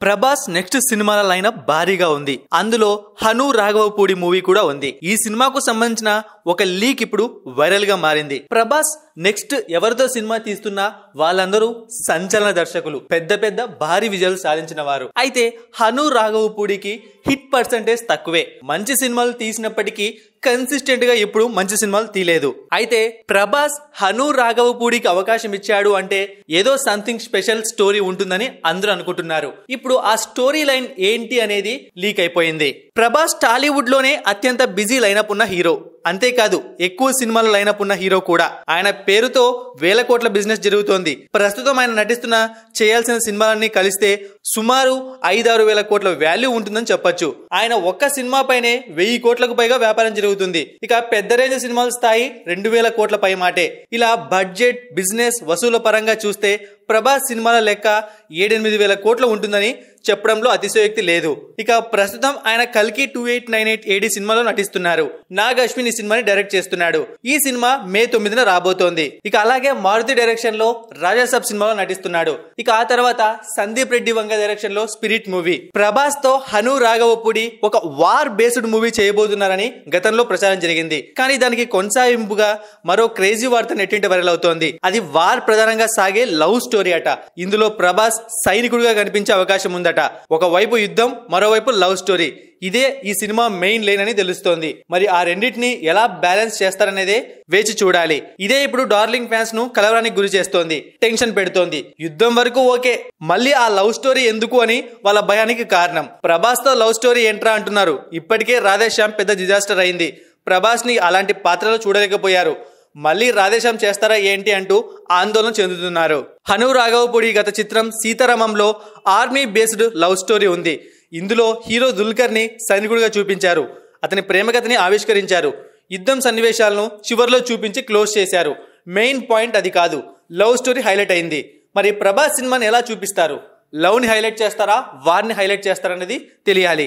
Prabhas next సినిమాల lineup భారీగా ఉంది. అందులో హను రాఘవపూడి మూవీ కూడా ఉంది. ఈ సినిమాకు సంబంధించిన ఒక లీక్ ఇప్పుడు వైరల్ గా మారింది. ప్రభాస్ నెక్స్ట్ ఎవరితో సినిమా తీస్తున్నా వాళ్ళందరూ సంచలన దర్శకులు, పెద్ద పెద్ద భారీ విజయాలు సాధించిన వారు. అయితే హను రాఘవపూడికి హిట్ పర్సంటేజ్ తక్కువే. మంచి సినిమాలు తీసినప్పటికీ కన్సిస్టెంట్ గా ఇప్పుడు మంచి సినిమాలు తీయలేదు. అయితే ప్రభాస్ హను రాఘవపూడికి అవకాశం ఇచ్చాడు అంటే ఏదో సంథింగ్ స్పెషల్ స్టోరీ ఉంటుందని అందరూ అనుకుంటున్నారు. ఇప్పుడు ఆ స్టోరీ లైన్ ఏంటి అనేది లీక్ అయిపోయింది. ప్రభాస్ టాలీవుడ్ లోనే అత్యంత బిజీ లైనప్ ఉన్న హీరో. అంతేకాదు ఎక్కువ సినిమాల లైనప్ ఉన్న హీరో కూడా. ఆయన పేరుతో వేల కోట్ల బిజినెస్ జరుగుతోంది. ప్రస్తుతం ఆయన నటిస్తున్న చేయాల్సిన సినిమాలన్నీ కలిస్తే సుమారు 5-6 వేల కోట్ల వాల్యూ ఉంటుందని చెప్పొచ్చు. ఆయన ఒక్క సినిమా పైనే 1000 కోట్లకు పైగా వ్యాపారం జరుగుతుంది. ఇక పెద్ద రేంజ్ సినిమాల స్థాయి 2000 కోట్ల పై మాటే. ఇలా బడ్జెట్, బిజినెస్, వసూల పరంగా చూస్తే ప్రభాస్ సినిమాల లెక్క 7-8 వేల కోట్లు ఉంటుందని చెప్పడంలో అతిశయోక్తి లేదు. ఇక ప్రస్తుతం ఆయన కల్కి 2898 AD సినిమాలో నటిస్తున్నారు. నాగ్ అశ్విన్ ఈ సినిమాని డైరెక్ట్ చేస్తున్నాడు. ఈ సినిమా మే 9న రాబోతోంది. ఇక అలాగే మారుతి డైరెక్షన్ లో రాజాసాబ్ సినిమాలో నటిస్తున్నాడు. ఇక ఆ తర్వాత సందీప్ రెడ్డి వంగ డైరెక్షన్ లో స్పిరిట్ మూవీ. ప్రభాస్ తో హను రాఘవపూడి ఒక వార్ బేస్డ్ మూవీ చేయబోతున్నారని గతంలో ప్రచారం జరిగింది. కానీ దానికి కొనసాగింపుగా మరో క్రేజీ వార్త నెట్టింట వైరల్ అవుతోంది. అది వార్ ప్రధానంగా సాగే లవ్ స్టోరీ అట. ఇందులో ప్రభాస్ సైనికుడిగా కనిపించే అవకాశం ఉందట. ఒకవైపు యుద్ధం, మరోవైపు లవ్ స్టోరీ. ఇదే ఈ సినిమా మెయిన్ లైన్ అని తెలుస్తోంది. మరి ఆ రెండింటిని ఎలా బ్యాలెన్స్ చేస్తారనేదే వేచి చూడాలి. ఇదే ఇప్పుడు డార్లింగ్ ఫ్యాన్స్ ను కలవరానికి గురి చేస్తోంది, టెన్షన్ పెడుతోంది. యుద్ధం వరకు ఓకే, మళ్ళీ ఆ లవ్ స్టోరీ ఎందుకు అని వాళ్ళ భయానికి కారణం. ప్రభాస్ తో లవ్ స్టోరీ ఏంట్రా అంటున్నారు. ఇప్పటికే రాధేశ్యామ్ పెద్ద డిజాస్టర్ అయింది. ప్రభాస్ ని అలాంటి పాత్రలో చూడలేకపోయారు. మళ్ళీ రాధేశ్యామ్ చేస్తారా ఏంటి అంటూ ఆందోళన చెందుతున్నారు. హను రాఘవపూడి గత చిత్రం సీతారామంలో ఆర్మీ బేస్డ్ లవ్ స్టోరీ ఉంది. ఇందులో హీరో దుల్కర్ ని సైనికుడిగా చూపించారు. అతని ప్రేమకథని ఆవిష్కరించారు. యుద్ధం సన్నివేశాలను చివర్లో చూపించి క్లోజ్ చేశారు. మెయిన్ పాయింట్ అది కాదు, లవ్ స్టోరీ హైలైట్ అయింది. మరి ప్రభాస్ సినిమాని ఎలా చూపిస్తారు? లవ్ ని హైలైట్ చేస్తారా, వార్ ని హైలైట్ చేస్తారా అనేది తెలియాలి.